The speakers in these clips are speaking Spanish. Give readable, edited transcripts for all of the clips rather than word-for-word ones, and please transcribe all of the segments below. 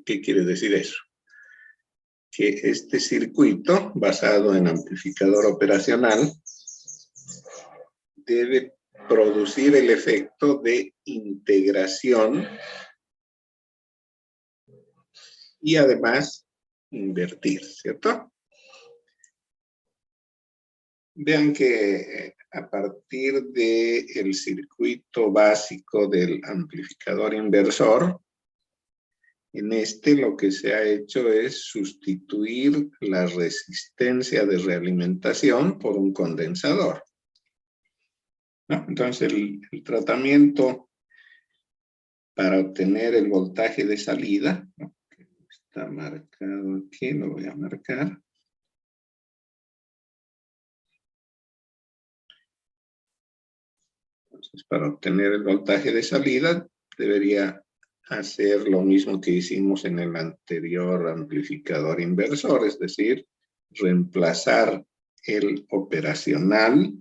¿Qué quiere decir eso? Que este circuito, basado en amplificador operacional, debe producir el efecto de integración y además invertir, ¿cierto? Vean que a partir del circuito básico del amplificador inversor, en este lo que se ha hecho es sustituir la resistencia de realimentación por un condensador, ¿no? Entonces el tratamiento para obtener el voltaje de salida, ¿no? Está marcado aquí, lo voy a marcar. Entonces, para obtener el voltaje de salida, debería hacer lo mismo que hicimos en el anterior amplificador inversor, es decir, reemplazar el operacional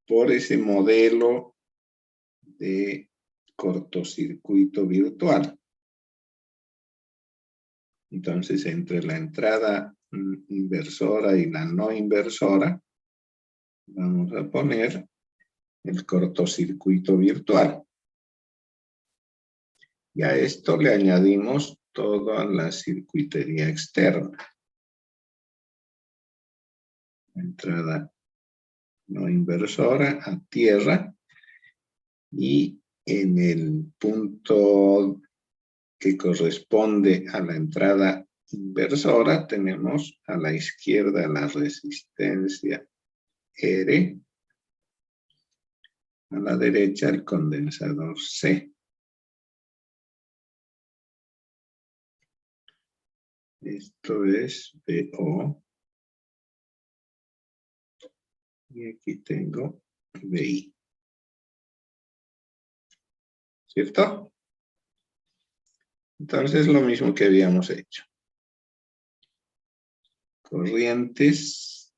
por ese modelo de cortocircuito virtual. Entonces, entre la entrada inversora y la no inversora, vamos a poner el cortocircuito virtual. Y a esto le añadimos toda la circuitería externa. Entrada no inversora a tierra. Y en el punto que corresponde a la entrada inversora, tenemos a la izquierda la resistencia R. A la derecha el condensador C. Esto es VO. Y aquí tengo VI. ¿Cierto? Entonces, lo mismo que habíamos hecho. Corrientes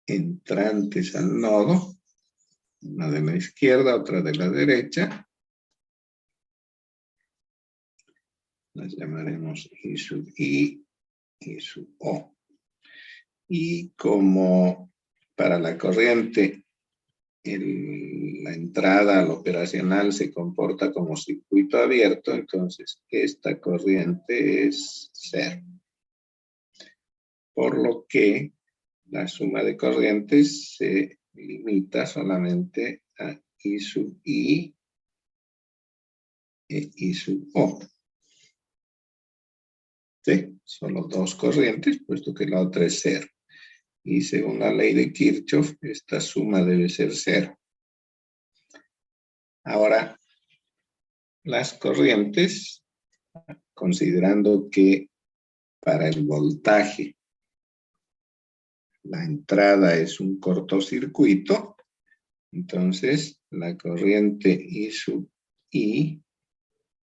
entrantes al nodo. Una de la izquierda, otra de la derecha. Las llamaremos I sub I y sub O. Y como para la corriente la entrada al operacional se comporta como circuito abierto, entonces esta corriente es cero. Por lo que la suma de corrientes se limita solamente a I sub I e I sub O. ¿Sí? Solo dos corrientes, puesto que la otra es cero. Y según la ley de Kirchhoff, esta suma debe ser cero. Ahora, las corrientes, considerando que para el voltaje la entrada es un cortocircuito, entonces la corriente I sub I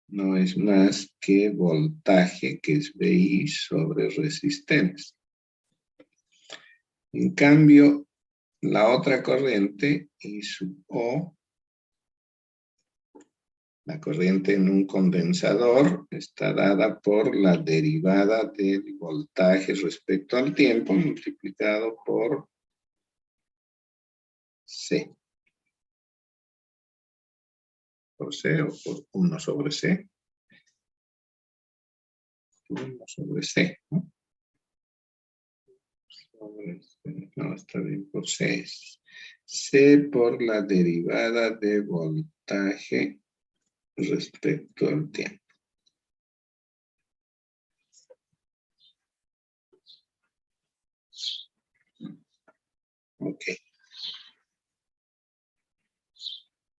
no es más que voltaje, que es VI sobre resistencia. En cambio, la otra corriente, I sub O, la corriente en un condensador, está dada por la derivada del voltaje respecto al tiempo multiplicado por C. Por C o por 1 sobre C. 1 sobre C, ¿no? No, está bien, por C. C por la derivada de voltaje respecto al tiempo. Ok.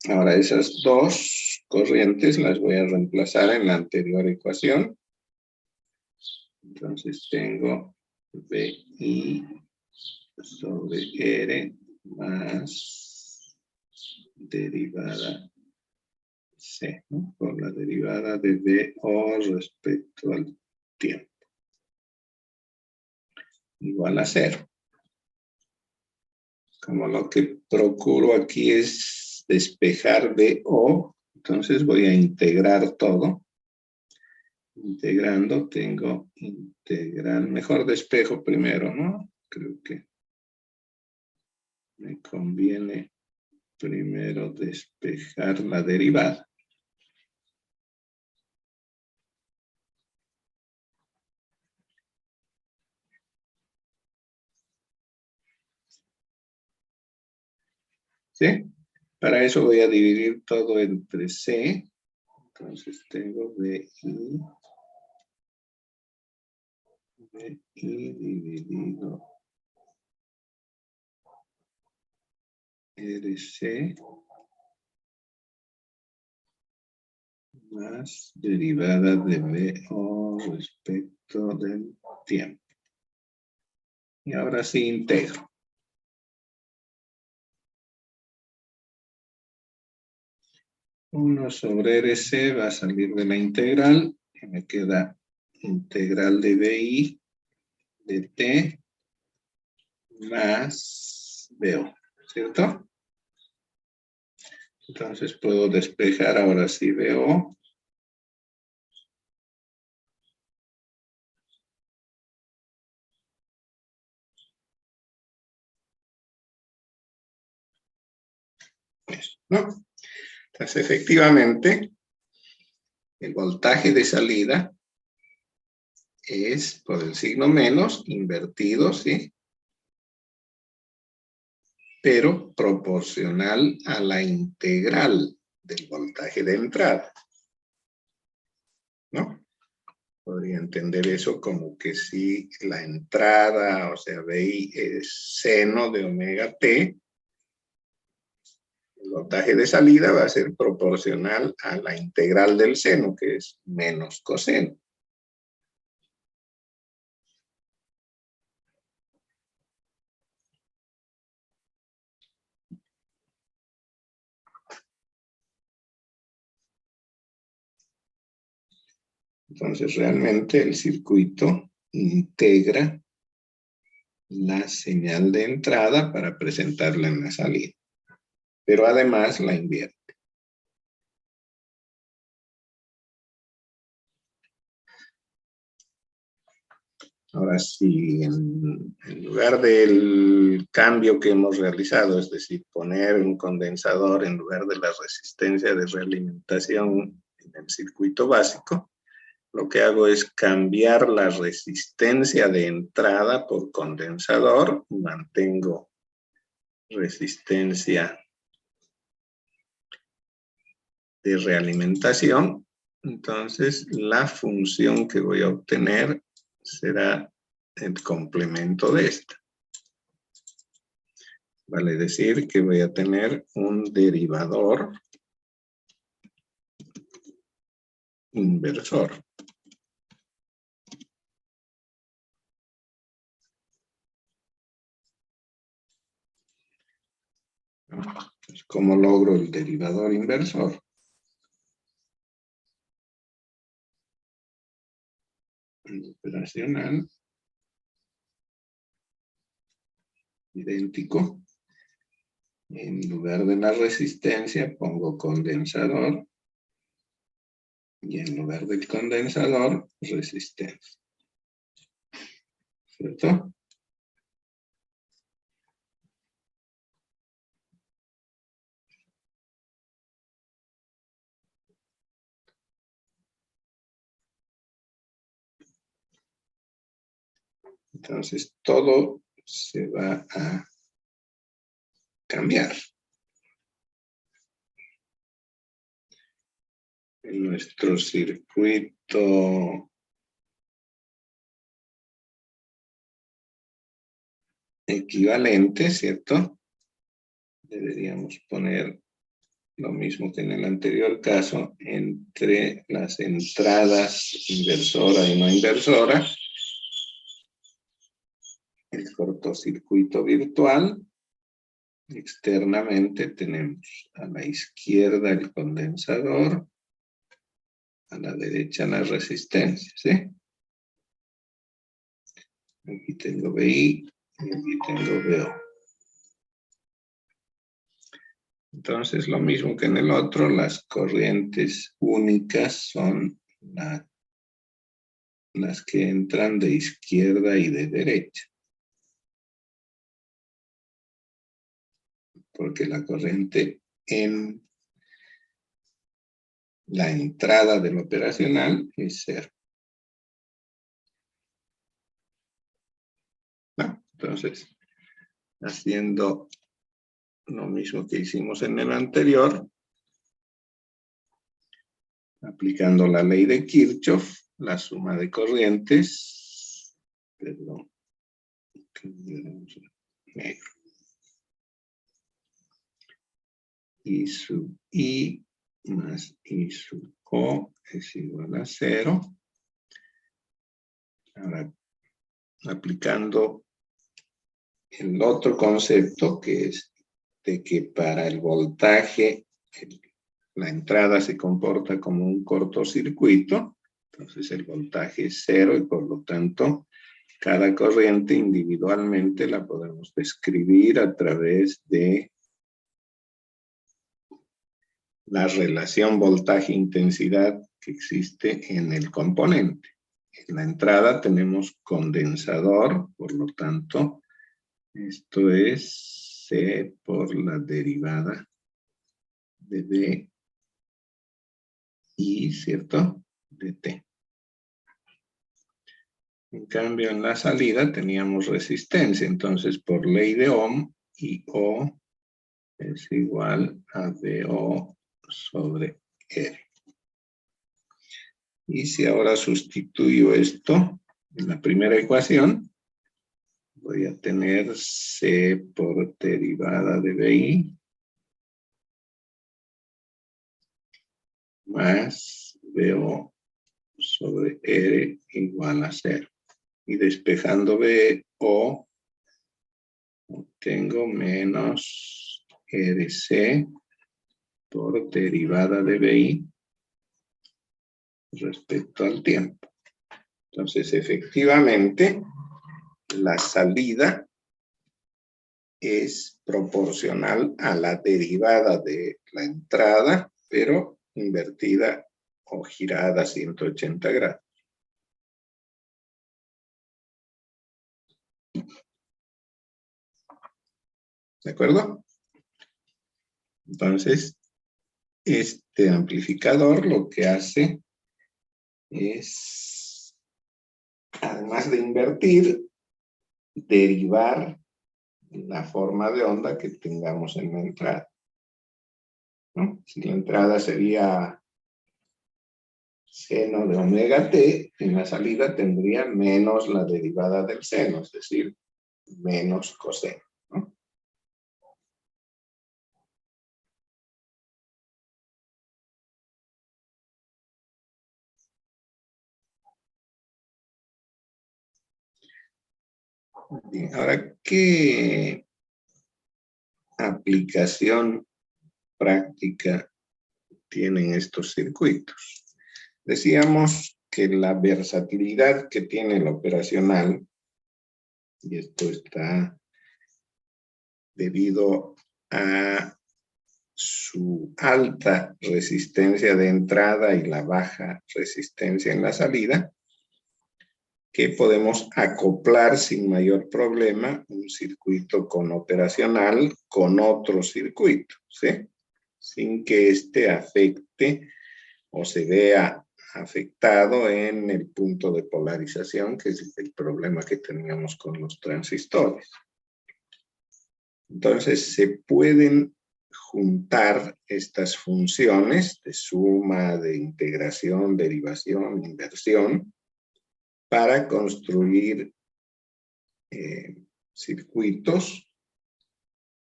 Ahora esas dos corrientes las voy a reemplazar en la anterior ecuación. Entonces tengo VI sobre R más derivada C, ¿no? Por la derivada de VO respecto al tiempo. Igual a 0. Como lo que procuro aquí es despejar VO, entonces voy a integrar todo. integrando, tengo integral. Mejor despejo primero, ¿no? Creo que me conviene primero despejar la derivada. ¿Sí? Para eso voy a dividir todo entre C. Entonces tengo BI dividido RC más derivada de BO respecto del tiempo. Y ahora sí integro. 1 sobre RC va a salir de la integral y me queda integral de BI de T más BO, ¿cierto? Entonces puedo despejar ahora sí BO. ¿No? Entonces, efectivamente, el voltaje de salida es por el signo menos, invertido, ¿sí? Pero proporcional a la integral del voltaje de entrada, ¿no? Podría entender eso como que si la entrada, o sea, BI es seno de omega T, el voltaje de salida va a ser proporcional a la integral del seno, que es menos coseno. Entonces, realmente el circuito integra la señal de entrada para presentarla en la salida, pero además la invierte. Ahora, si en lugar del cambio que hemos realizado, es decir, poner un condensador en lugar de la resistencia de realimentación en el circuito básico, lo que hago es cambiar la resistencia de entrada por condensador, mantengo resistencia de realimentación, entonces la función que voy a obtener será el complemento de esta. Vale decir que voy a tener un derivador inversor. ¿Cómo logro el derivador inversor? El operacional idéntico. En lugar de la resistencia pongo condensador. Y en lugar del condensador, resistencia. ¿Cierto? Entonces todo se va a cambiar. En nuestro circuito equivalente, ¿cierto? Deberíamos poner lo mismo que en el anterior caso, entre las entradas inversora y no inversora, el cortocircuito virtual. Externamente tenemos a la izquierda el condensador, a la derecha la resistencia, ¿sí? Aquí tengo BI y aquí tengo BO. Entonces, lo mismo que en el otro, las corrientes únicas son la las que entran de izquierda y de derecha. Porque la corriente en la entrada del operacional es 0. Entonces, haciendo lo mismo que hicimos en el anterior, aplicando la ley de Kirchhoff, la suma de corrientes, perdón, negro, I sub I más I sub O es igual a 0. Ahora, aplicando el otro concepto, que es de que para el voltaje la entrada se comporta como un cortocircuito, entonces el voltaje es 0 y por lo tanto cada corriente individualmente la podemos describir a través de la relación voltaje-intensidad que existe en el componente. En la entrada tenemos condensador, por lo tanto, esto es C por la derivada de D I, ¿cierto? De T. En cambio, en la salida teníamos resistencia, entonces por ley de Ohm, IO es igual a DO sobre R. Y si ahora sustituyo esto en la primera ecuación, voy a tener C por derivada de BI más BO sobre R igual a 0. Y despejando BO, obtengo menos RC por derivada de BI respecto al tiempo. Entonces, efectivamente, la salida es proporcional a la derivada de la entrada, pero invertida o girada a 180 grados. ¿De acuerdo? Entonces, este amplificador lo que hace es, además de invertir, derivar la forma de onda que tengamos en la entrada, ¿no? Si la entrada sería seno de omega t, en la salida tendría menos la derivada del seno, es decir, menos coseno, ¿no? Bien, ahora, ¿qué aplicación práctica tienen estos circuitos? Decíamos que la versatilidad que tiene el operacional, y esto está debido a su alta resistencia de entrada y la baja resistencia en la salida, que podemos acoplar sin mayor problema un circuito con operacional con otro circuito, ¿sí? Sin que éste afecte o se vea afectado en el punto de polarización, que es el problema que teníamos con los transistores. Entonces, se pueden juntar estas funciones de suma, de integración, derivación, inversión, para construir circuitos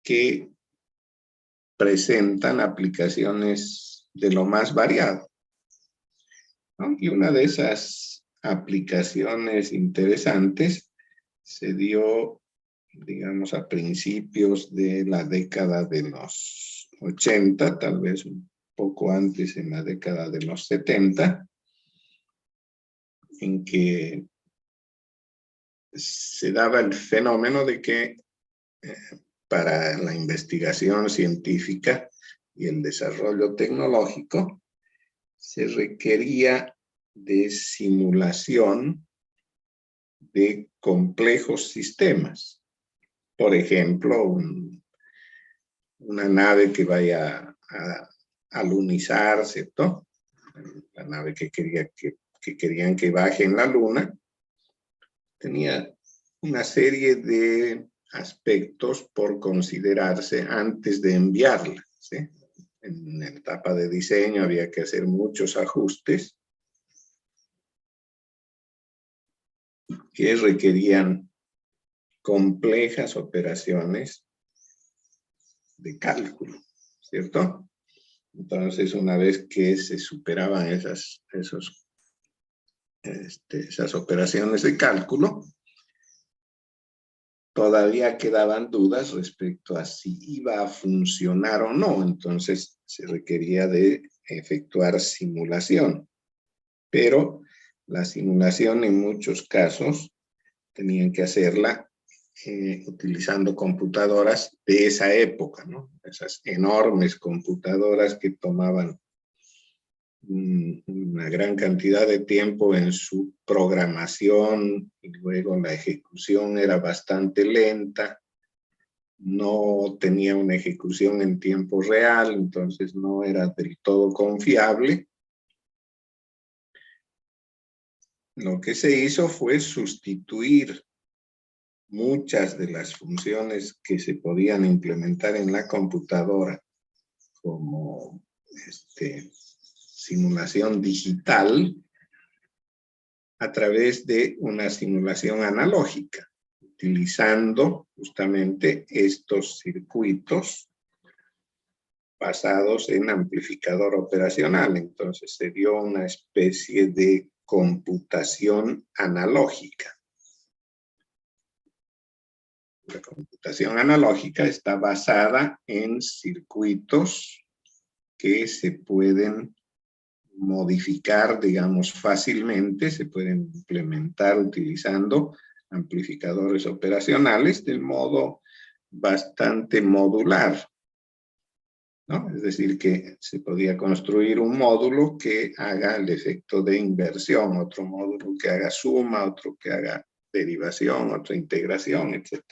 que presentan aplicaciones de lo más variado, ¿no? Y una de esas aplicaciones interesantes se dio, digamos, a principios de la década de los 80, tal vez un poco antes en la década de los 70, en que se daba el fenómeno de que para la investigación científica y el desarrollo tecnológico se requería de simulación de complejos sistemas. Por ejemplo, una nave que vaya a alunizar, ¿cierto? La nave que querían que baje en la Luna, tenía una serie de aspectos por considerarse antes de enviarla, ¿sí? En la etapa de diseño había que hacer muchos ajustes que requerían complejas operaciones de cálculo, ¿cierto? Entonces, una vez que se superaban esas operaciones de cálculo, todavía quedaban dudas respecto a si iba a funcionar o no. Entonces, se requería de efectuar simulación. Pero la simulación en muchos casos tenían que hacerla utilizando computadoras de esa época, ¿no? Esas enormes computadoras que tomaban una gran cantidad de tiempo en su programación y luego la ejecución era bastante lenta, no tenía una ejecución en tiempo real, entonces no era del todo confiable. Lo que se hizo fue sustituir muchas de las funciones que se podían implementar en la computadora como simulación digital a través de una simulación analógica, utilizando justamente estos circuitos basados en amplificador operacional. Entonces se dio una especie de computación analógica. La computación analógica está basada en circuitos que se pueden modificar, digamos, fácilmente, se pueden implementar utilizando amplificadores operacionales del modo bastante modular, ¿no? Es decir, que se podía construir un módulo que haga el efecto de inversión, otro módulo que haga suma, otro que haga derivación, otra integración, etc.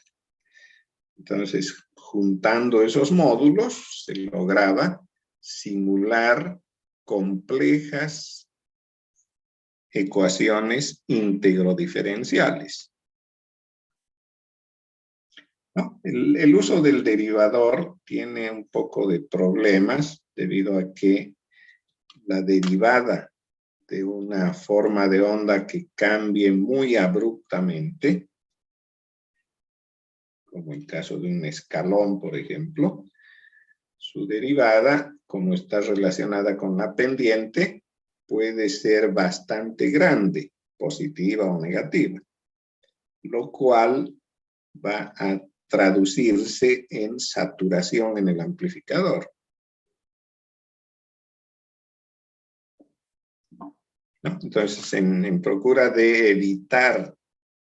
Entonces, juntando esos módulos, se lograba simular complejas ecuaciones íntegro-diferenciales, ¿no? El uso del derivador tiene un poco de problemas debido a que la derivada de una forma de onda que cambie muy abruptamente, como el caso de un escalón, por ejemplo, su derivada, como está relacionada con la pendiente, puede ser bastante grande, positiva o negativa, lo cual va a traducirse en saturación en el amplificador, ¿no? Entonces, en procura de evitar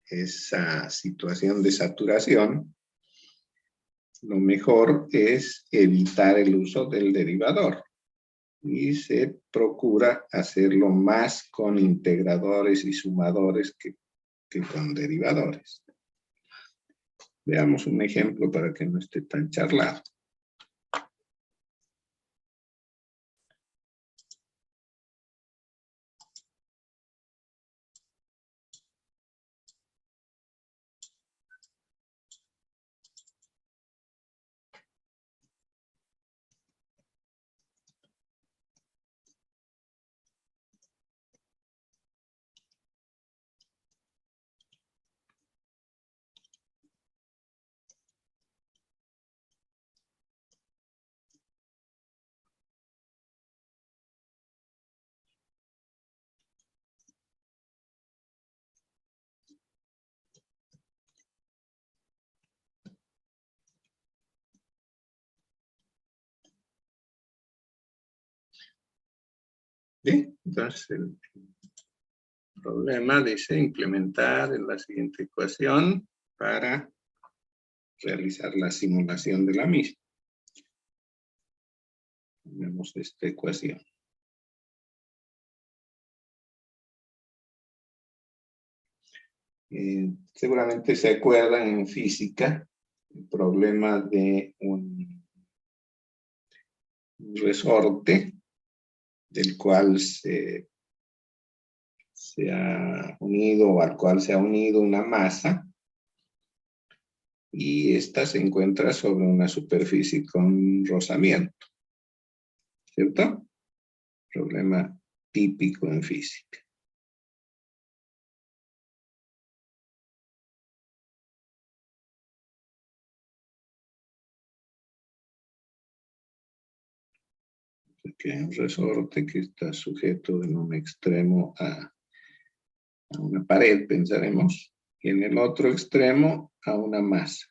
esa situación de saturación, lo mejor es evitar el uso del derivador y se procura hacerlo más con integradores y sumadores que con derivadores. Veamos un ejemplo para que no esté tan charlado. Bien, entonces el problema dice implementar en la siguiente ecuación para realizar la simulación de la misma. Tenemos esta ecuación. Seguramente se acuerdan en física el problema de un resorte del cual se ha unido o al cual se ha unido una masa y esta se encuentra sobre una superficie con rozamiento, ¿cierto? Problema típico en física. Que hay un resorte que está sujeto en un extremo a una pared, pensaremos, y en el otro extremo a una masa.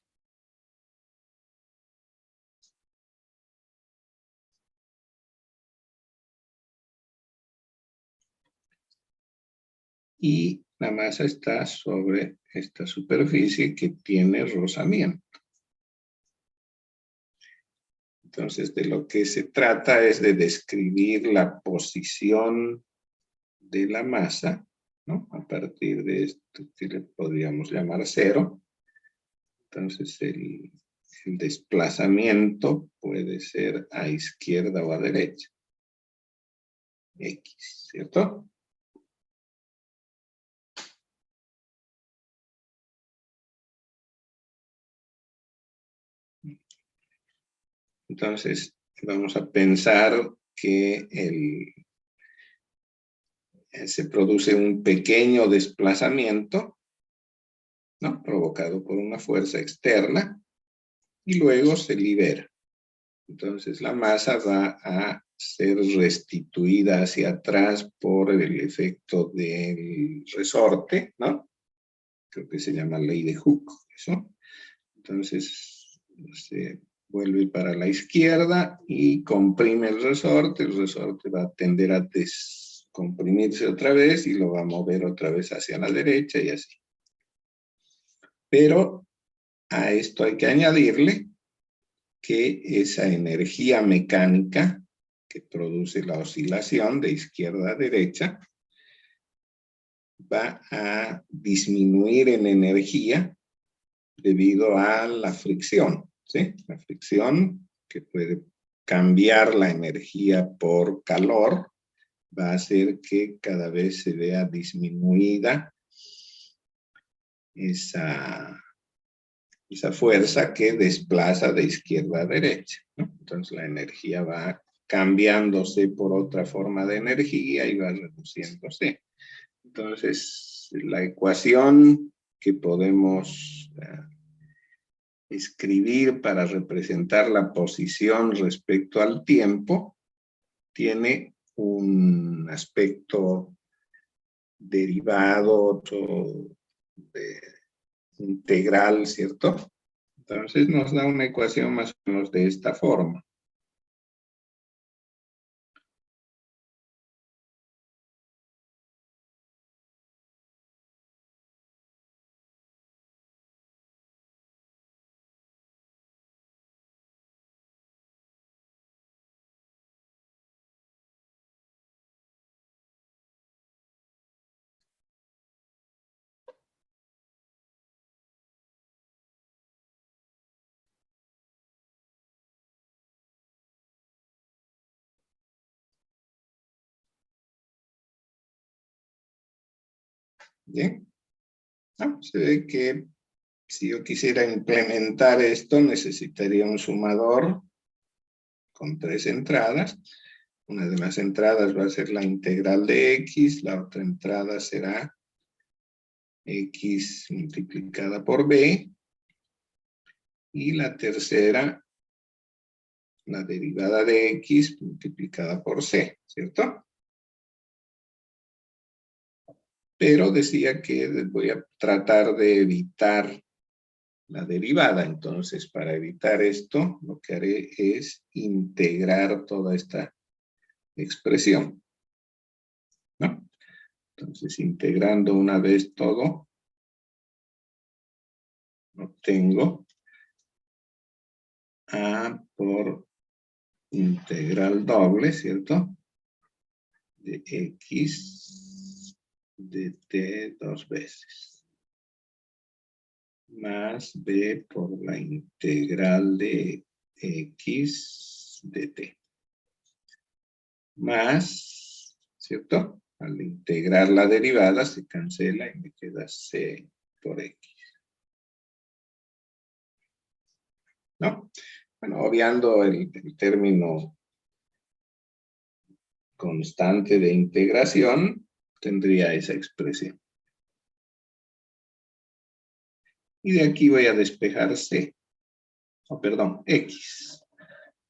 Y la masa está sobre esta superficie que tiene rozamiento. Entonces, de lo que se trata es de describir la posición de la masa, ¿no? A partir de esto que le podríamos llamar cero. Entonces, el desplazamiento puede ser a izquierda o a derecha. X, ¿cierto? Entonces, vamos a pensar que se produce un pequeño desplazamiento, ¿no? Provocado por una fuerza externa, y luego se libera. Entonces, la masa va a ser restituida hacia atrás por el efecto del resorte, ¿no? Creo que se llama ley de Hooke, ¿eso? Entonces, se vuelve para la izquierda y comprime el resorte va a tender a descomprimirse otra vez y lo va a mover otra vez hacia la derecha y así. Pero a esto hay que añadirle que esa energía mecánica que produce la oscilación de izquierda a derecha va a disminuir en energía debido a la fricción, ¿sí? La fricción que puede cambiar la energía por calor va a hacer que cada vez se vea disminuida esa fuerza que desplaza de izquierda a derecha, ¿no? Entonces la energía va cambiándose por otra forma de energía y va reduciéndose. Entonces la ecuación que podemos escribir para representar la posición respecto al tiempo tiene un aspecto derivado, otro integral, ¿cierto? Entonces nos da una ecuación más o menos de esta forma. Bien. Se ve que si yo quisiera implementar esto, necesitaría un sumador con 3 entradas. Una de las entradas va a ser la integral de x, la otra entrada será x multiplicada por b, y la tercera, la derivada de x multiplicada por c, ¿cierto? Pero decía que voy a tratar de evitar la derivada. Entonces, para evitar esto, lo que haré es integrar toda esta expresión, ¿no? Entonces, integrando una vez todo, obtengo a por integral doble, ¿cierto? De x de t 2 veces. más b por la integral de x de t. Más, ¿cierto? Al integrar la derivada se cancela y me queda c por x. ¿No? Bueno, obviando el término constante de integración, tendría esa expresión. Y de aquí voy a despejar c. Oh, perdón, x.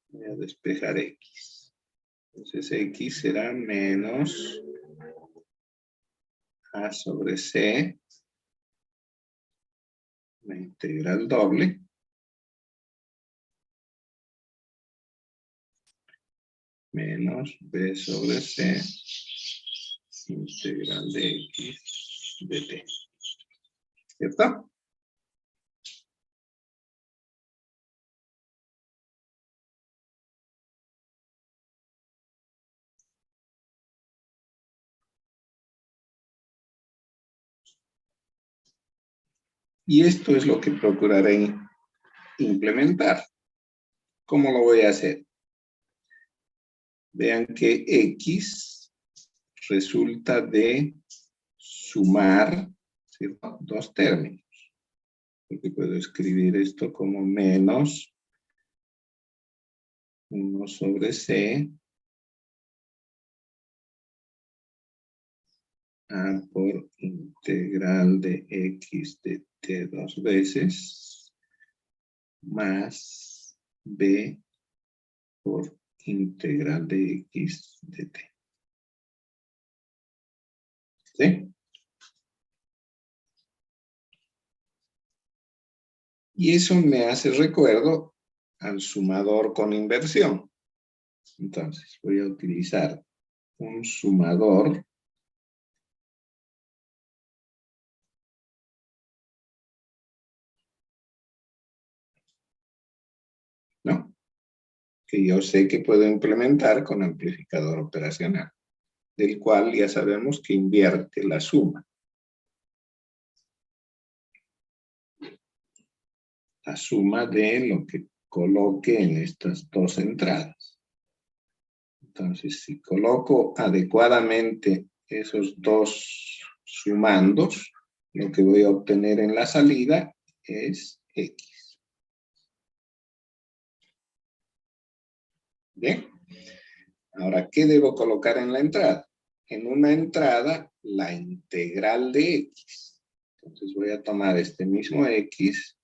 Voy a despejar x. Entonces x será menos a sobre c, la integral doble, menos b sobre c, integral de x de t. ¿Cierto? Y esto es lo que procuraré implementar. ¿Cómo lo voy a hacer? Vean que x resulta de sumar, ¿cierto?, dos términos. Porque puedo escribir esto como menos 1 sobre c a por integral de x de t dos veces más b por integral de x de t. ¿Sí? Y eso me hace recuerdo al sumador con inversión. Entonces voy a utilizar un sumador ¿no? Que yo sé que puedo implementar con amplificador operacional, del cual ya sabemos que invierte la suma. La suma de lo que coloque en estas dos entradas. Entonces, si coloco adecuadamente esos dos sumandos, lo que voy a obtener en la salida es x. Bien. Ahora, ¿qué debo colocar en la entrada? En una entrada, la integral de x. Entonces voy a tomar este mismo x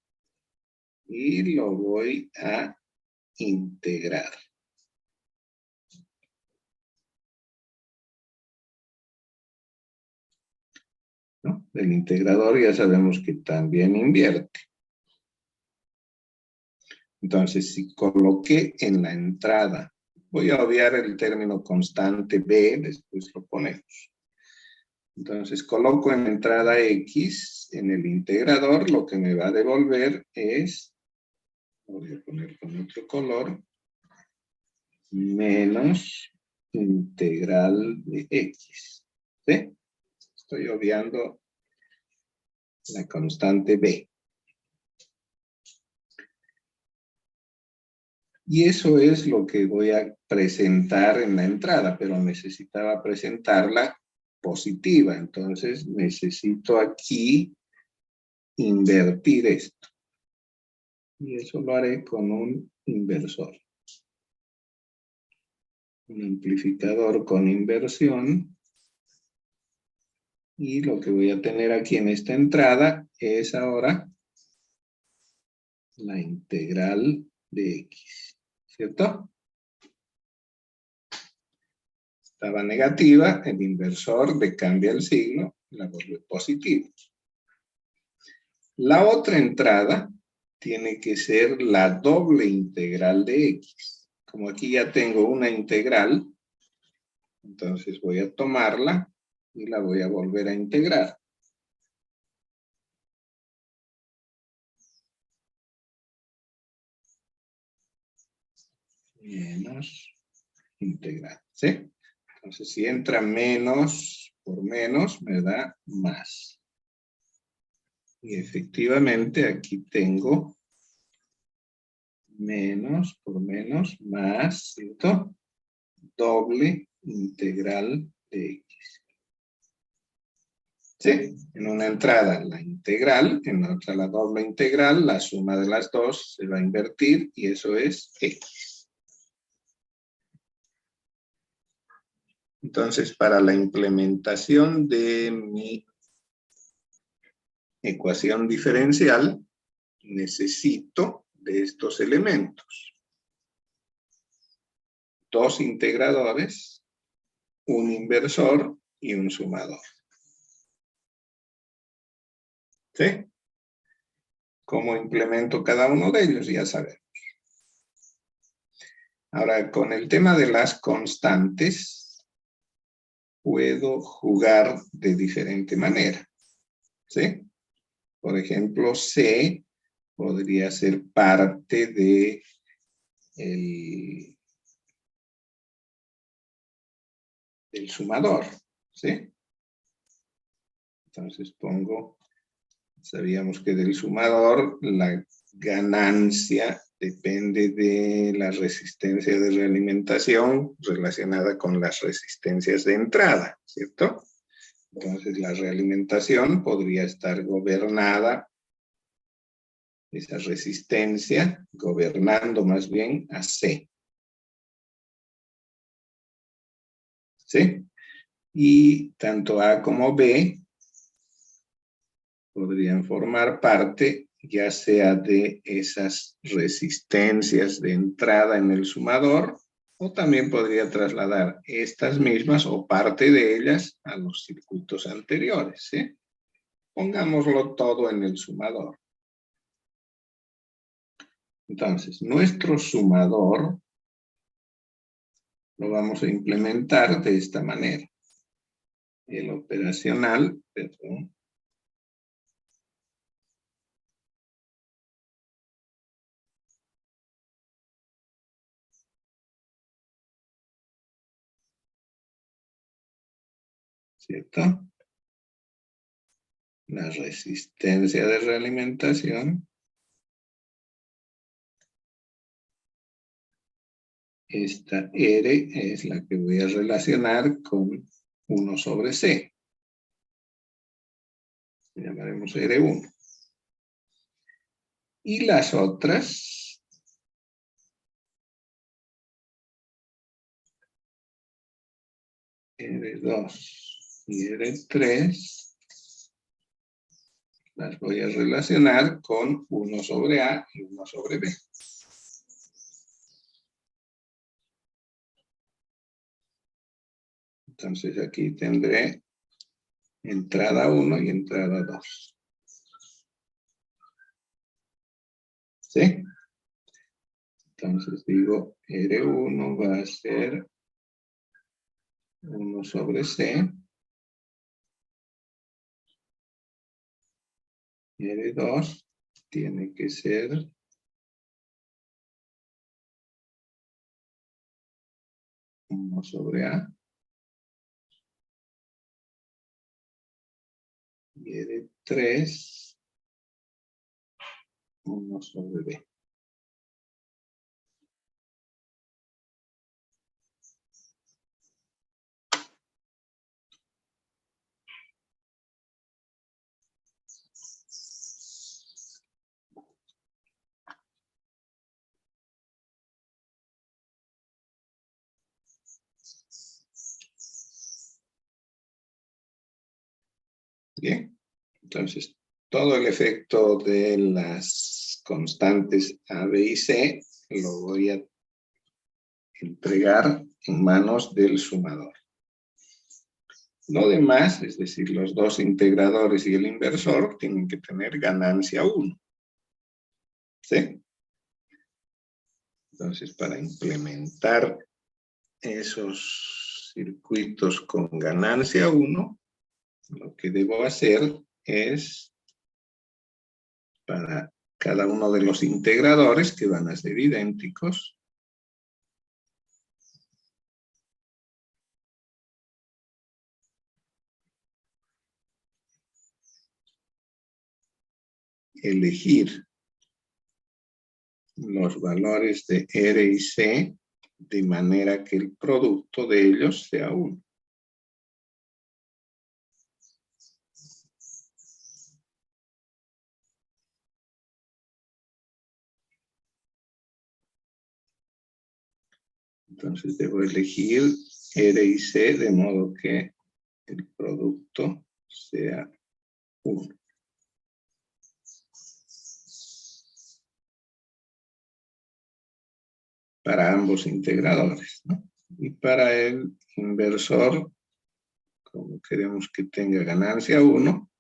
y lo voy a integrar. ¿No? El integrador ya sabemos que también invierte. Entonces, si coloqué en la entrada, voy a obviar el término constante b, después lo ponemos. Entonces, coloco en la entrada x, en el integrador, lo que me va a devolver es, voy a poner con otro color, menos integral de x. ¿Sí? Estoy obviando la constante b. Y eso es lo que voy a presentar en la entrada, pero necesitaba presentarla positiva. Entonces necesito aquí invertir esto. Y eso lo haré con un inversor. Un amplificador con inversión. Y lo que voy a tener aquí en esta entrada es ahora la integral de x. ¿Cierto? Estaba negativa, el inversor le cambia el signo, la vuelve positiva. La otra entrada tiene que ser la doble integral de x. Como aquí ya tengo una integral, entonces voy a tomarla y la voy a volver a integrar. Menos integral, ¿sí? Entonces, si entra menos por menos, me da más. Y efectivamente aquí tengo menos por menos más, ¿cierto? Doble integral de x. ¿Sí? En una entrada la integral, en la otra la doble integral, la suma de las dos se va a invertir y eso es x. Entonces, para la implementación de mi ecuación diferencial, necesito de estos elementos. Dos integradores, un inversor y un sumador. ¿Sí? ¿Cómo implemento cada uno de ellos? Ya sabemos. Ahora, con el tema de las constantes, puedo jugar de diferente manera. ¿Sí? Por ejemplo, C podría ser parte de del sumador. ¿Sí? Entonces pongo, sabíamos que del sumador la ganancia depende de la resistencia de realimentación relacionada con las resistencias de entrada, ¿cierto? Entonces la realimentación podría estar gobernada, esa resistencia, gobernando más bien a C. ¿Sí? Y tanto A como B podrían formar parte ya sea de esas resistencias de entrada en el sumador, o también podría trasladar estas mismas o parte de ellas a los circuitos anteriores, ¿sí? Pongámoslo todo en el sumador. Entonces, nuestro sumador lo vamos a implementar de esta manera. El operacional, perdón, ¿cierto? La resistencia de realimentación. Esta R es la que voy a relacionar con 1 sobre C. Le llamaremos R1. Y las otras, R2 y R3, las voy a relacionar con 1 sobre A y 1 sobre B. Entonces aquí tendré entrada 1 y entrada 2. ¿Sí? Entonces digo, R1 va a ser 1 sobre C. R2 tiene que ser 1 sobre A. Y R3, 1 sobre B. Bien, entonces todo el efecto de las constantes A, B y C lo voy a entregar en manos del sumador. Lo demás, es decir, los dos integradores y el inversor, tienen que tener ganancia 1. ¿Sí? Entonces, para implementar esos circuitos con ganancia 1, lo que debo hacer es, para cada uno de los integradores, que van a ser idénticos, elegir los valores de R y C de manera que el producto de ellos sea 1. Entonces debo elegir R y C de modo que el producto sea 1. Para ambos integradores, ¿no? Y para el inversor, como queremos que tenga ganancia 1,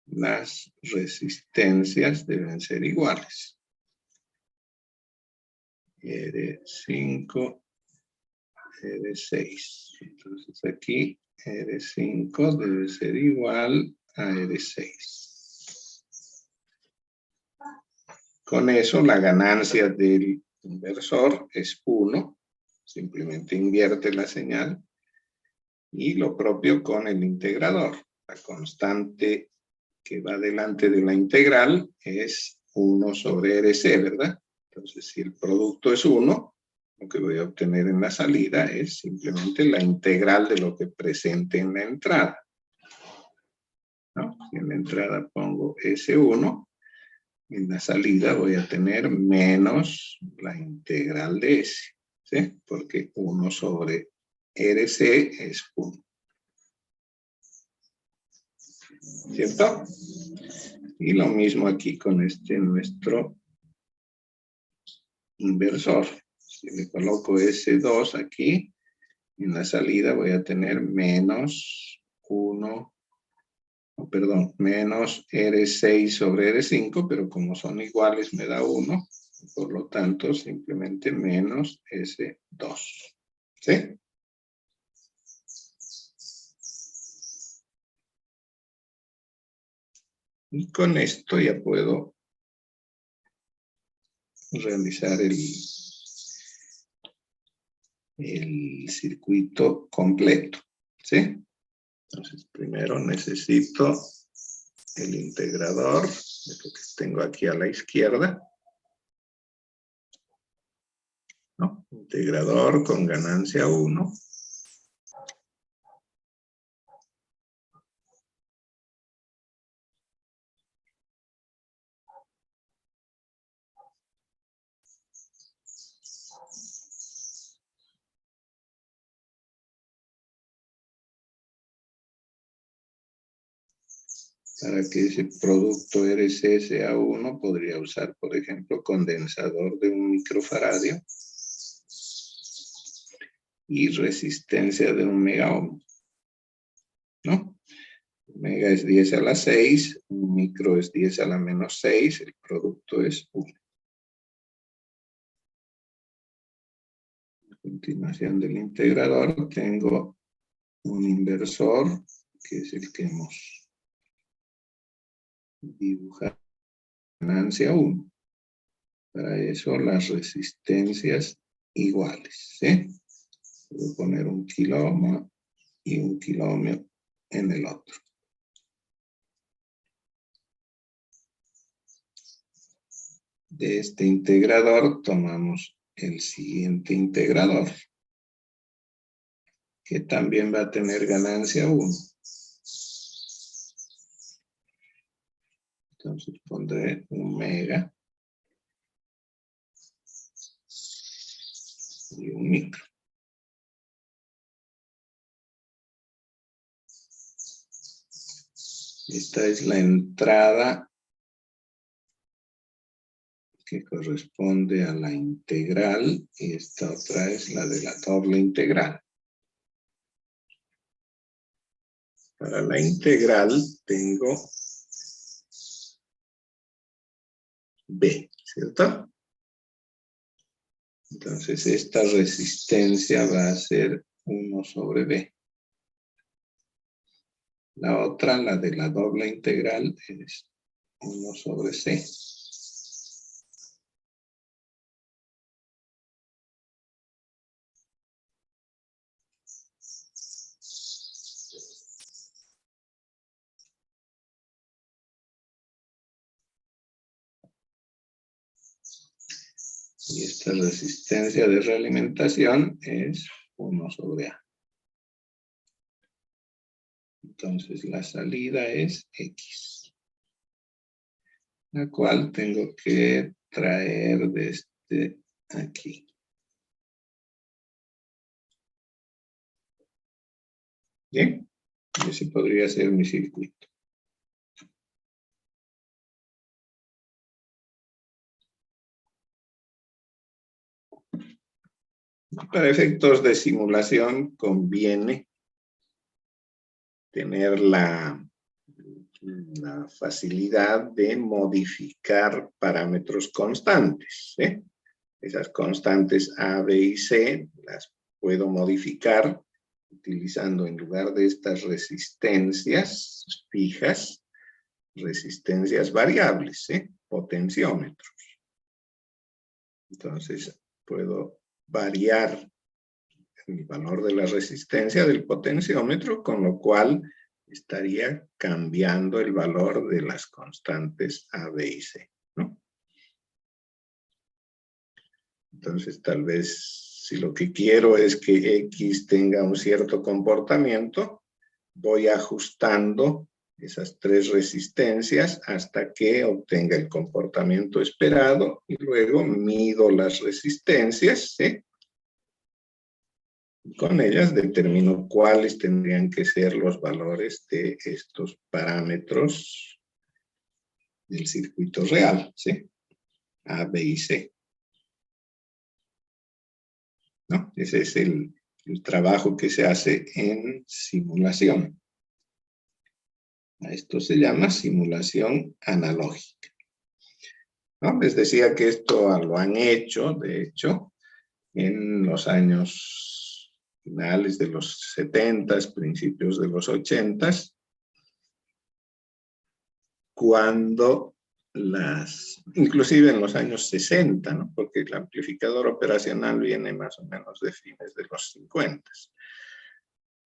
las resistencias deben ser iguales. R5, R6. Entonces aquí R5 debe ser igual a R6. Con eso la ganancia del inversor es 1. Simplemente invierte la señal. Y lo propio con el integrador. La constante que va delante de la integral es 1 sobre RC, ¿verdad? Entonces, si el producto es 1, lo que voy a obtener en la salida es simplemente la integral de lo que presente en la entrada, ¿no? Si en la entrada pongo S1, en la salida voy a tener menos la integral de S, ¿sí? Porque 1 sobre RC es 1. ¿Cierto? Y lo mismo aquí con nuestro inversor. Si le coloco S2 aquí, en la salida voy a tener menos 1, menos R6 sobre R5, pero como son iguales me da 1, por lo tanto simplemente menos S2. ¿Sí? Y con esto ya puedo realizar el circuito completo, ¿sí? Entonces, primero necesito el integrador, es lo que tengo aquí a la izquierda, ¿no? Integrador con ganancia 1. Para que ese producto RC sea 1, podría usar, por ejemplo, condensador de 1 microfaradio y resistencia de 1 megaohm, ¿no? Mega es 10 a la 6, 1 micro es 10 a la menos 6, el producto es 1. A continuación del integrador tengo un inversor, que es el que hemos dibujado, ganancia 1. Para eso las resistencias iguales, ¿sí? Voy a poner 1 kiloohmo y 1 kiloohmo en el otro. De este integrador tomamos el siguiente integrador, que también va a tener ganancia 1. Entonces pondré 1 mega y 1 micro. Esta es la entrada que corresponde a la integral y esta otra es la de la doble integral. Para la integral tengo B, ¿cierto? Entonces esta resistencia va a ser 1 sobre B. La otra, la de la doble integral, es 1 sobre C. Y esta resistencia de realimentación es 1 sobre A. Entonces la salida es X, la cual tengo que traer desde aquí. Bien, ese podría ser mi circuito. Para efectos de simulación conviene tener la facilidad de modificar parámetros constantes, ¿eh? Esas constantes A, B y C las puedo modificar utilizando, en lugar de estas resistencias fijas, resistencias variables, potenciómetros. Entonces puedo variar el valor de la resistencia del potenciómetro, con lo cual estaría cambiando el valor de las constantes A, B y C, ¿no? Entonces, tal vez, si lo que quiero es que X tenga un cierto comportamiento, voy ajustando esas 3 resistencias hasta que obtenga el comportamiento esperado, y luego mido las resistencias, ¿sí? Con ellas determino cuáles tendrían que ser los valores de estos parámetros del circuito real, ¿sí? A, B y C. ¿No? Ese es el trabajo que se hace en simulación. A esto se llama simulación analógica, ¿no? Les decía que esto lo han hecho, de hecho, en los años finales de los 70s, principios de los 80s, cuando inclusive en los años 60, ¿no? Porque el amplificador operacional viene más o menos de fines de los 50s.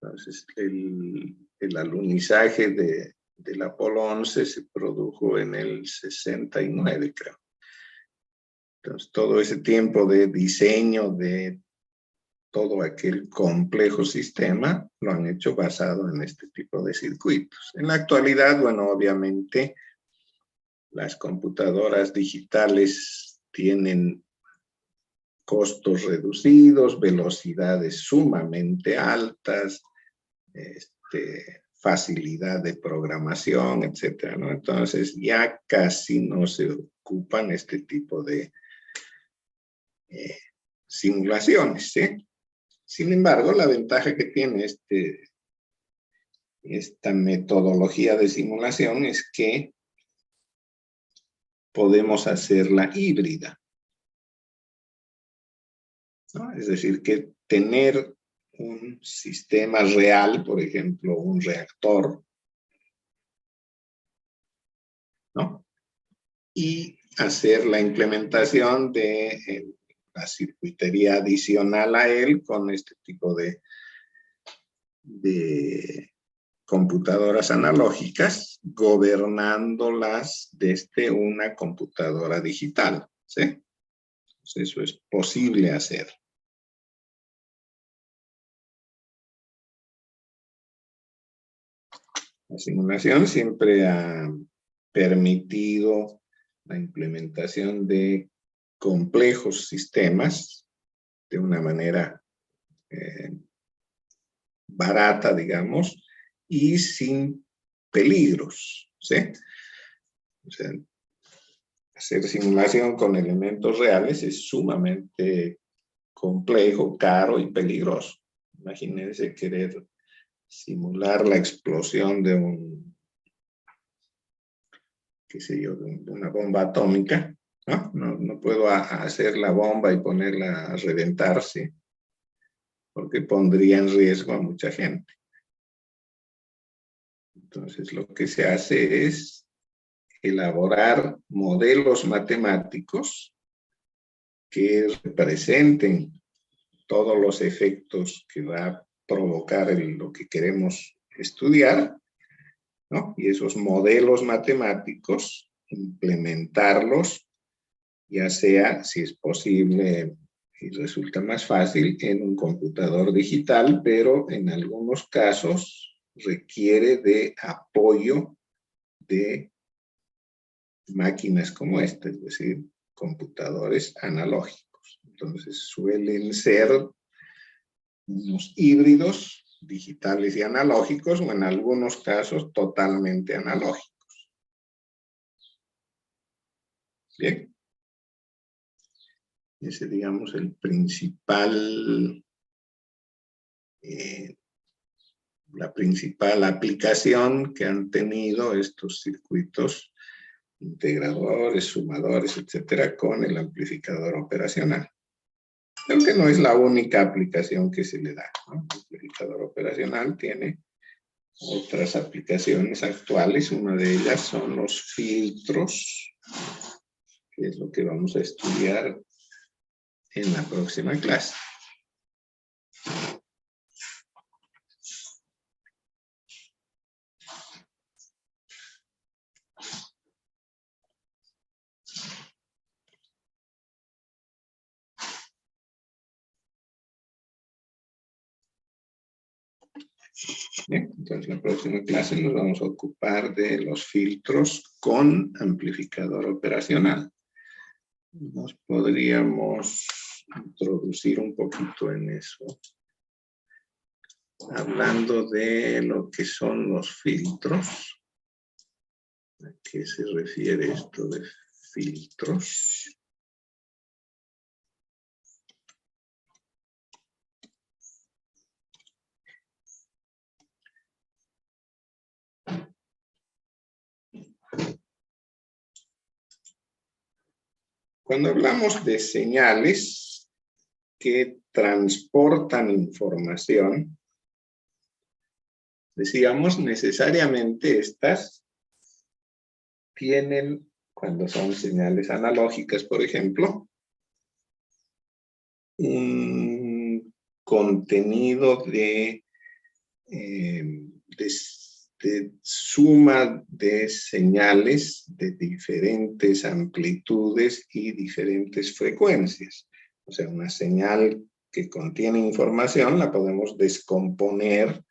Entonces, el alunizaje del Apolo 11 se produjo en el 69, creo. Entonces, todo ese tiempo de diseño de todo aquel complejo sistema lo han hecho basado en este tipo de circuitos. En la actualidad, bueno, obviamente, las computadoras digitales tienen costos reducidos, velocidades sumamente altas, facilidad de programación, etcétera, ¿no? Entonces ya casi no se ocupan este tipo de simulaciones, ¿sí? Sin embargo, la ventaja que tiene esta metodología de simulación es que podemos hacerla híbrida, ¿no? Es decir, que tener un sistema real, por ejemplo, un reactor, ¿no? Y hacer la implementación de la circuitería adicional a él con este tipo de computadoras analógicas, gobernándolas desde una computadora digital, ¿sí? Entonces, eso es posible hacer. La simulación siempre ha permitido la implementación de complejos sistemas de una manera barata, digamos, y sin peligros, ¿sí? O sea, hacer simulación con elementos reales es sumamente complejo, caro y peligroso. Imagínense querer simular la explosión de qué sé yo, de una bomba atómica, ¿no? No puedo hacer la bomba y ponerla a reventarse, porque pondría en riesgo a mucha gente. Entonces, lo que se hace es elaborar modelos matemáticos que representen todos los efectos que va a provocar lo que queremos estudiar, ¿no? Y esos modelos matemáticos, implementarlos ya sea, si es posible y resulta más fácil, en un computador digital, pero en algunos casos requiere de apoyo de máquinas como esta, es decir, computadores analógicos. Entonces suelen ser unos híbridos digitales y analógicos, o en algunos casos totalmente analógicos. Bien. Ese, digamos, el principal, la principal aplicación que han tenido estos circuitos integradores, sumadores, etcétera, con el amplificador operacional. Creo que no es la única aplicación que se le da, ¿no? El amplificador operacional tiene otras aplicaciones actuales. Una de ellas son los filtros, que es lo que vamos a estudiar en la próxima clase. Bien, entonces la próxima clase nos vamos a ocupar de los filtros con amplificador operacional. Nos podríamos introducir un poquito en eso, hablando de lo que son los filtros. ¿A qué se refiere esto de filtros? Cuando hablamos de señales que transportan información, decíamos necesariamente estas tienen, cuando son señales analógicas, por ejemplo, un contenido de suma de señales de diferentes amplitudes y diferentes frecuencias. O sea, una señal que contiene información la podemos descomponer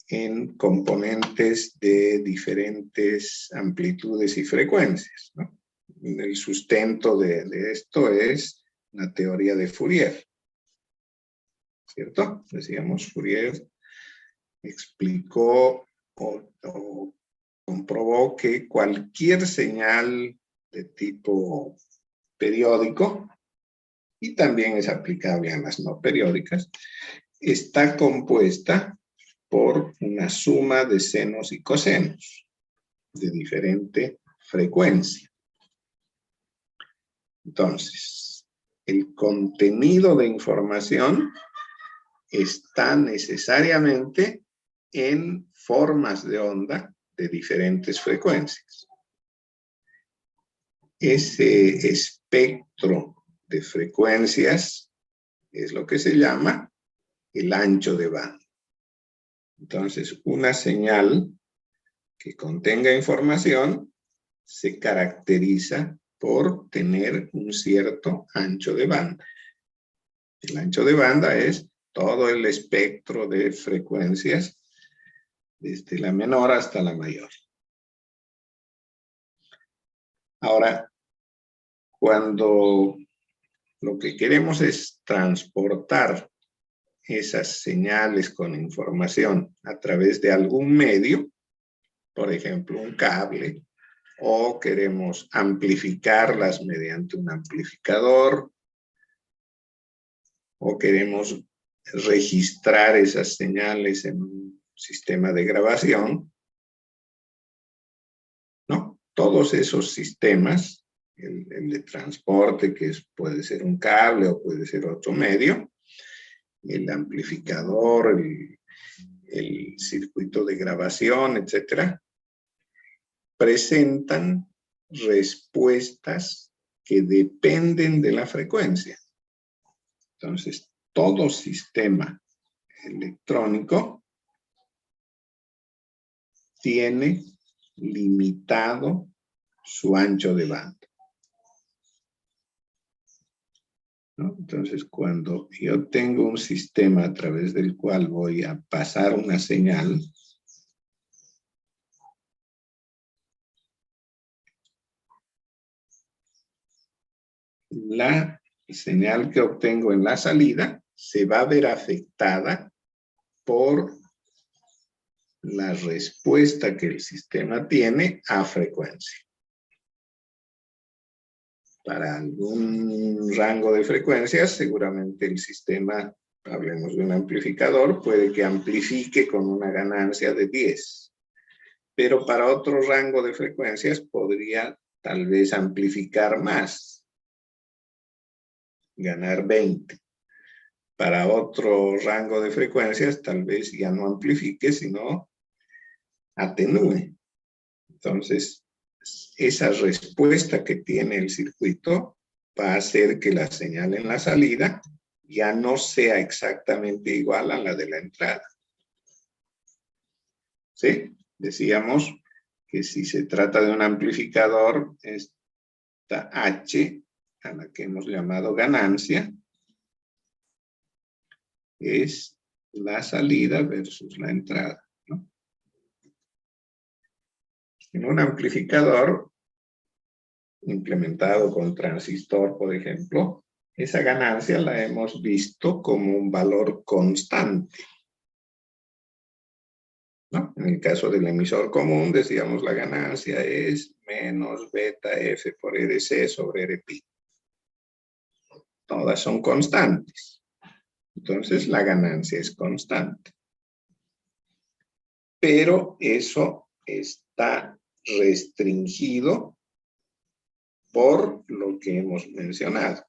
en componentes de diferentes amplitudes y frecuencias, ¿no? El sustento de esto es la teoría de Fourier, ¿cierto? Decíamos, Fourier explicó o comprobó que cualquier señal de tipo periódico, y también es aplicable a las no periódicas, está compuesta por una suma de senos y cosenos de diferente frecuencia. Entonces, el contenido de información está necesariamente en formas de onda de diferentes frecuencias. Ese espectro de frecuencias es lo que se llama el ancho de banda. Entonces, una señal que contenga información se caracteriza por tener un cierto ancho de banda. El ancho de banda es todo el espectro de frecuencias, desde la menor hasta la mayor. Ahora, cuando lo que queremos es transportar esas señales con información a través de algún medio, por ejemplo, un cable, o queremos amplificarlas mediante un amplificador, o queremos registrar esas señales en un sistema de grabación, ¿no? Todos esos sistemas, el de transporte, que puede ser un cable o puede ser otro medio, el amplificador, el circuito de grabación, etcétera, presentan respuestas que dependen de la frecuencia. Entonces, todo sistema electrónico tiene limitado su ancho de banda. ¿no? Entonces, cuando yo tengo un sistema a través del cual voy a pasar una señal, la señal que obtengo en la salida se va a ver afectada por la respuesta que el sistema tiene a frecuencia. Para algún rango de frecuencias, seguramente el sistema, hablemos de un amplificador, puede que amplifique con una ganancia de 10. Pero para otro rango de frecuencias podría tal vez amplificar más, ganar 20. Para otro rango de frecuencias tal vez ya no amplifique, sino atenúe. Entonces, esa respuesta que tiene el circuito va a hacer que la señal en la salida ya no sea exactamente igual a la de la entrada. ¿Sí? Decíamos que si se trata de un amplificador, esta H, a la que hemos llamado ganancia, es la salida versus la entrada, ¿no? En un amplificador implementado con transistor, por ejemplo, esa ganancia la hemos visto como un valor constante, ¿no? En el caso del emisor común, decíamos la ganancia es menos beta F por RC sobre RP. Todas son constantes. Entonces, la ganancia es constante. Pero eso está restringido por lo que hemos mencionado.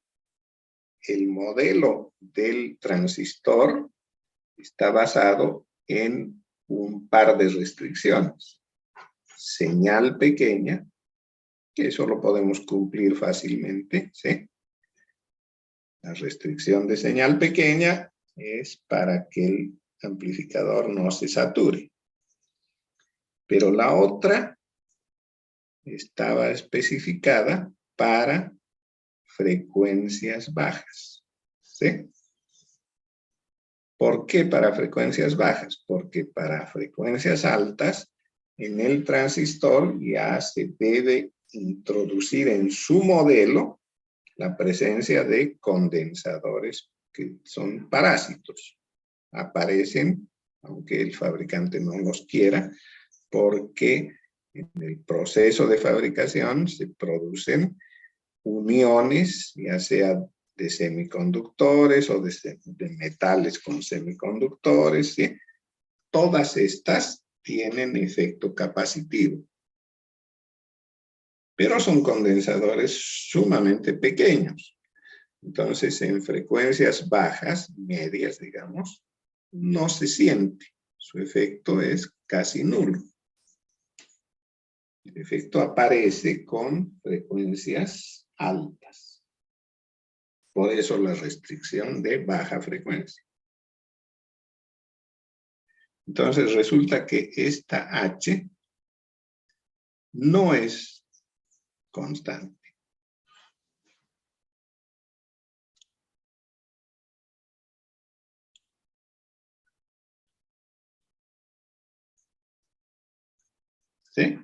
El modelo del transistor está basado en un par de restricciones. Señal pequeña, que eso lo podemos cumplir fácilmente, ¿sí? La restricción de señal pequeña es para que el amplificador no se sature. Pero la otra estaba especificada para frecuencias bajas, ¿sí? ¿Por qué para frecuencias bajas? Porque para frecuencias altas, en el transistor ya se debe introducir en su modelo la presencia de condensadores que son parásitos. Aparecen, aunque el fabricante no los quiera, porque en el proceso de fabricación se producen uniones, ya sea de semiconductores o de metales con semiconductores, ¿sí? Todas estas tienen efecto capacitivo. Pero son condensadores sumamente pequeños. Entonces, en frecuencias bajas, medias, digamos, no se siente. Su efecto es casi nulo. El efecto aparece con frecuencias altas. Por eso la restricción de baja frecuencia. Entonces resulta que esta H no es constante. ¿Sí?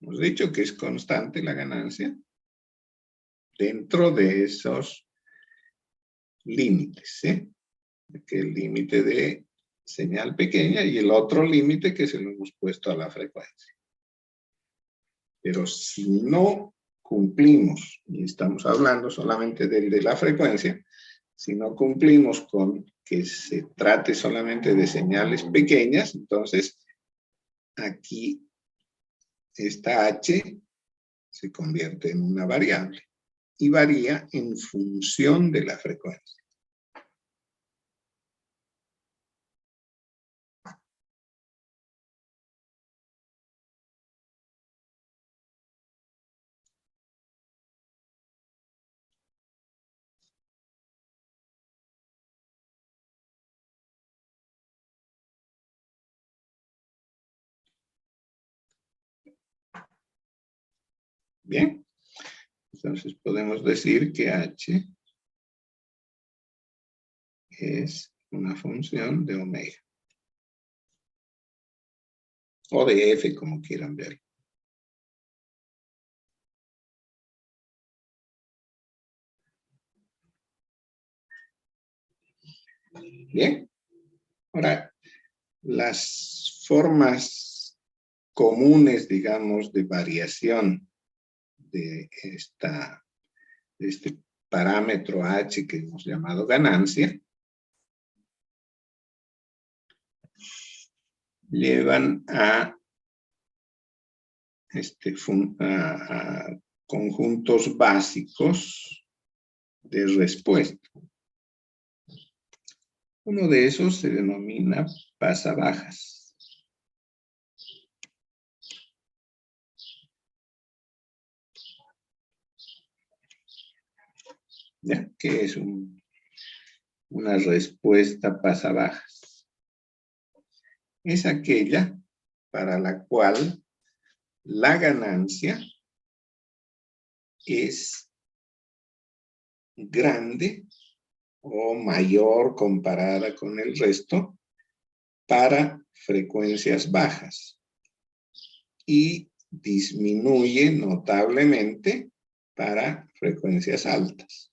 Hemos dicho que es constante la ganancia dentro de esos límites, ¿sí? Que el límite de señal pequeña y el otro límite que se lo hemos puesto a la frecuencia. Pero si no cumplimos, y estamos hablando solamente del de la frecuencia, si no cumplimos con que se trate solamente de señales pequeñas, entonces aquí esta H se convierte en una variable y varía en función de la frecuencia. Bien, entonces podemos decir que H es una función de omega. O de f, como quieran ver. Bien. Ahora, las formas comunes, digamos, de variación de este parámetro h que hemos llamado ganancia, llevan a conjuntos básicos de respuesta. Uno de esos se denomina pasabajas. ¿Ya? ¿Qué es una respuesta pasabajas? Es aquella para la cual la ganancia es grande o mayor comparada con el resto para frecuencias bajas y disminuye notablemente para frecuencias altas.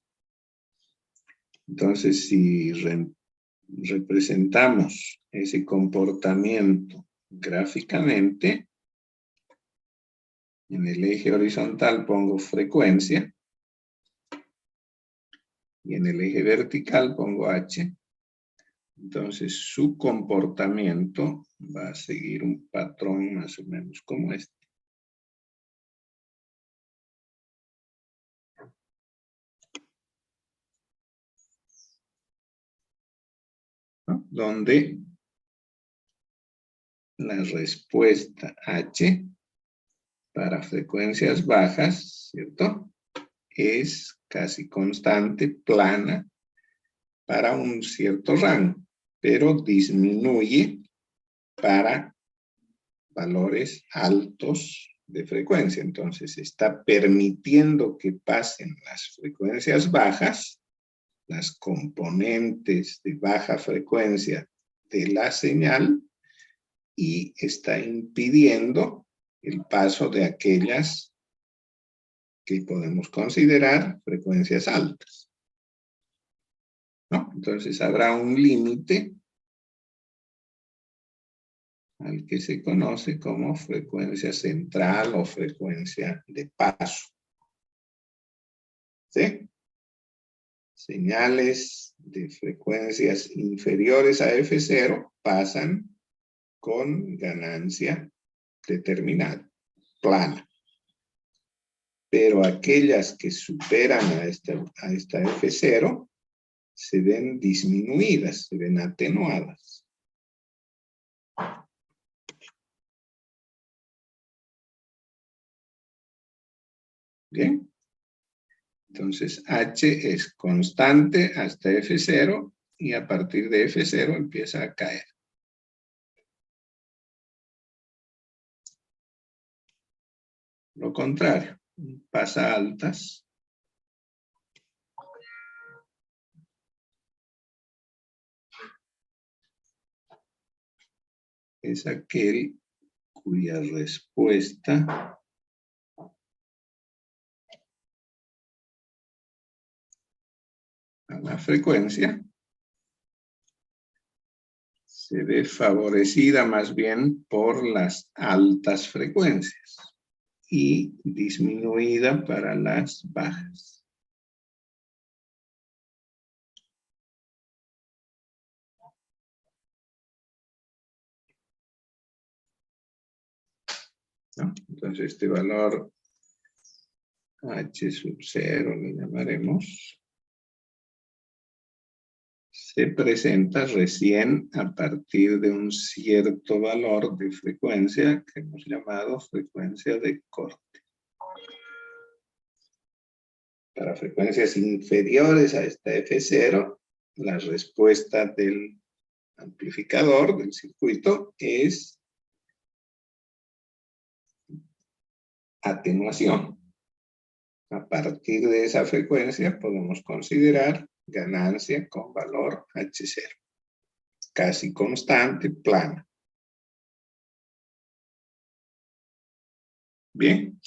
Entonces, si representamos ese comportamiento gráficamente, en el eje horizontal pongo frecuencia y en el eje vertical pongo h. Entonces, su comportamiento va a seguir un patrón más o menos como este. ¿No? Donde la respuesta h para frecuencias bajas, ¿cierto? Es casi constante, plana, para un cierto rango, pero disminuye para valores altos de frecuencia. Entonces, está permitiendo que pasen las frecuencias bajas, las componentes de baja frecuencia de la señal, y está impidiendo el paso de aquellas que podemos considerar frecuencias altas, ¿no? Entonces habrá un límite al que se conoce como frecuencia central o frecuencia de paso. ¿Sí? Señales de frecuencias inferiores a F0 pasan con ganancia determinada, plana. Pero aquellas que superan a esta F0 se ven disminuidas, se ven atenuadas. Bien. Entonces, H es constante hasta F0 y a partir de F0 empieza a caer. Lo contrario, pasa altas. Es aquel cuya respuesta a la frecuencia se ve favorecida más bien por las altas frecuencias y disminuida para las bajas. ¿No? Entonces este valor H sub 0 le llamaremos, se presenta recién a partir de un cierto valor de frecuencia que hemos llamado frecuencia de corte. Para frecuencias inferiores a esta F0, la respuesta del amplificador, del circuito, es atenuación. A partir de esa frecuencia podemos considerar ganancia con valor H0. Casi constante, plana. Bien.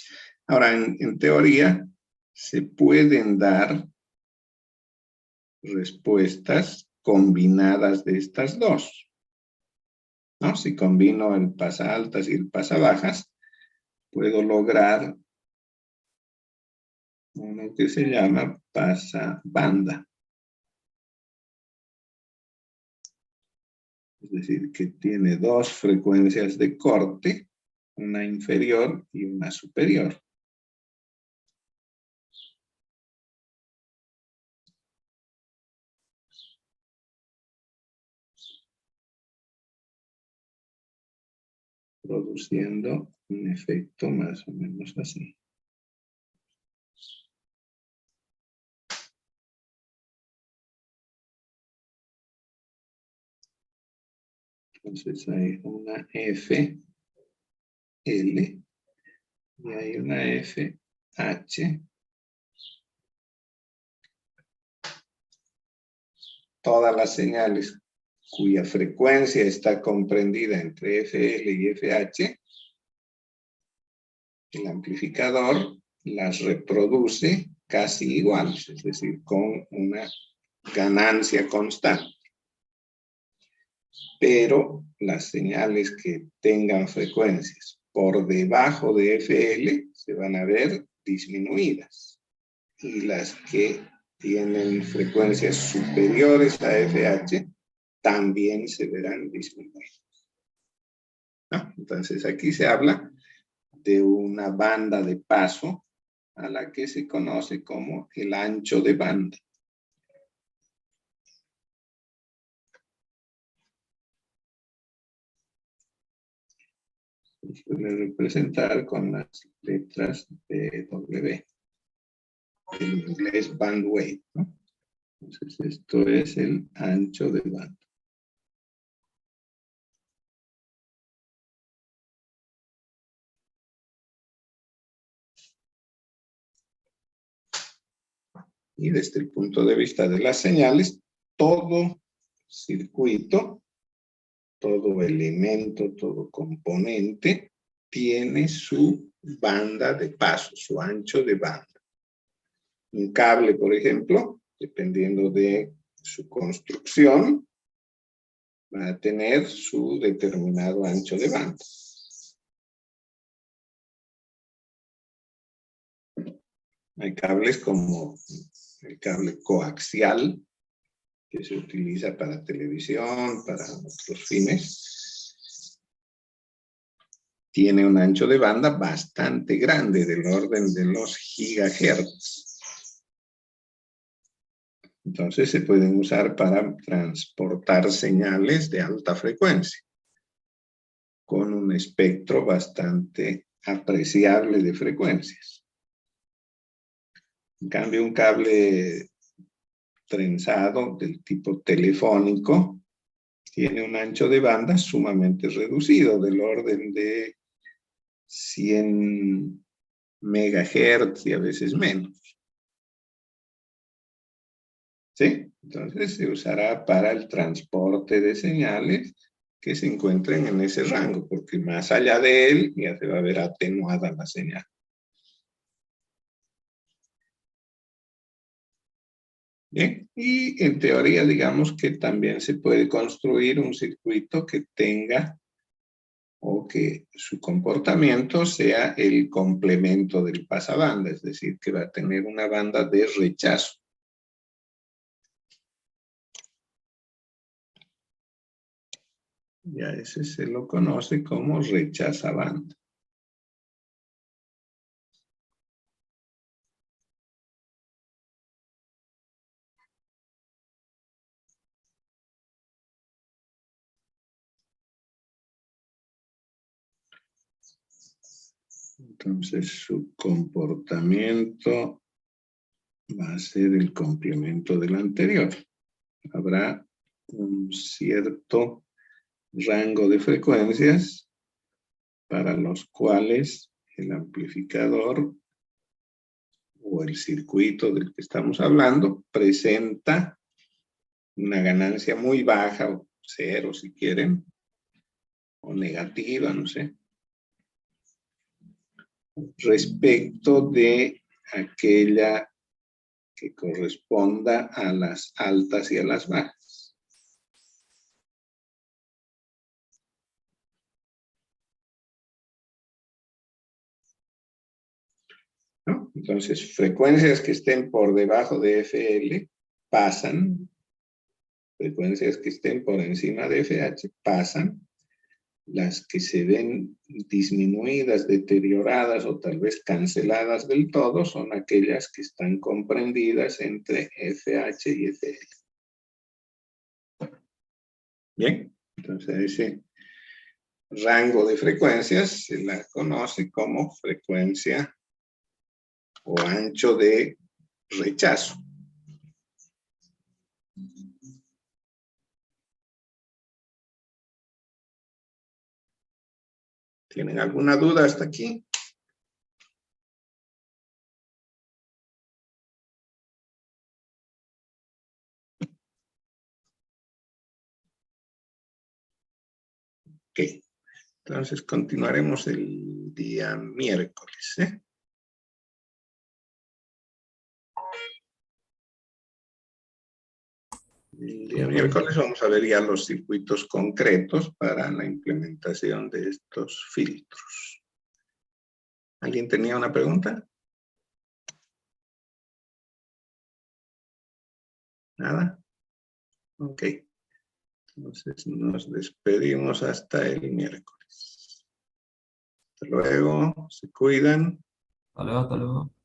Ahora, en teoría, se pueden dar respuestas combinadas de estas dos, ¿no? Si combino el pasa altas y el pasa bajas, puedo lograr uno que se llama pasa banda. Es decir, que tiene dos frecuencias de corte, una inferior y una superior. Produciendo un efecto más o menos así. Entonces hay una F, L, y hay una F, H. Todas las señales cuya frecuencia está comprendida entre FL y FH, el amplificador las reproduce casi iguales, es decir, con una ganancia constante. Pero las señales que tengan frecuencias por debajo de FL se van a ver disminuidas. Y las que tienen frecuencias superiores a FH también se verán disminuidas. ¿No? Entonces aquí se habla de una banda de paso a la que se conoce como el ancho de banda. Se suele representar con las letras BW. En inglés bandwidth, ¿no? Entonces esto es el ancho de banda. Y desde el punto de vista de las señales, todo circuito, todo elemento, todo componente tiene su banda de paso, su ancho de banda. Un cable, por ejemplo, dependiendo de su construcción, va a tener su determinado ancho de banda. Hay cables como el cable coaxial, que se utiliza para televisión, para otros fines. Tiene un ancho de banda bastante grande, del orden de los gigahertz. Entonces se pueden usar para transportar señales de alta frecuencia, con un espectro bastante apreciable de frecuencias. En cambio, un cable trenzado del tipo telefónico tiene un ancho de banda sumamente reducido, del orden de 100 megahertz y a veces menos. ¿Sí? Entonces se usará para el transporte de señales que se encuentren en ese rango, porque más allá de él ya se va a ver atenuada la señal. Bien, y en teoría digamos que también se puede construir un circuito que tenga o que su comportamiento sea el complemento del pasabanda, es decir, que va a tener una banda de rechazo. Ya ese se lo conoce como rechazabanda. Entonces su comportamiento va a ser el complemento del anterior. Habrá un cierto rango de frecuencias para los cuales el amplificador o el circuito del que estamos hablando presenta una ganancia muy baja, o cero si quieren, o negativa, no sé, respecto de aquella que corresponda a las altas y a las bajas. ¿No? Entonces, frecuencias que estén por debajo de FL pasan, frecuencias que estén por encima de FH pasan, las que se ven disminuidas, deterioradas o tal vez canceladas del todo son aquellas que están comprendidas entre FH y FL. Bien, entonces ese rango de frecuencias se la conoce como frecuencia o ancho de rechazo. ¿Tienen alguna duda hasta aquí? Ok, entonces continuaremos el día miércoles, ¿eh? El día miércoles vamos a ver ya los circuitos concretos para la implementación de estos filtros. ¿Alguien tenía una pregunta? ¿Nada? Ok. Entonces nos despedimos hasta el miércoles. Hasta luego, se cuidan. Hasta luego, hasta luego.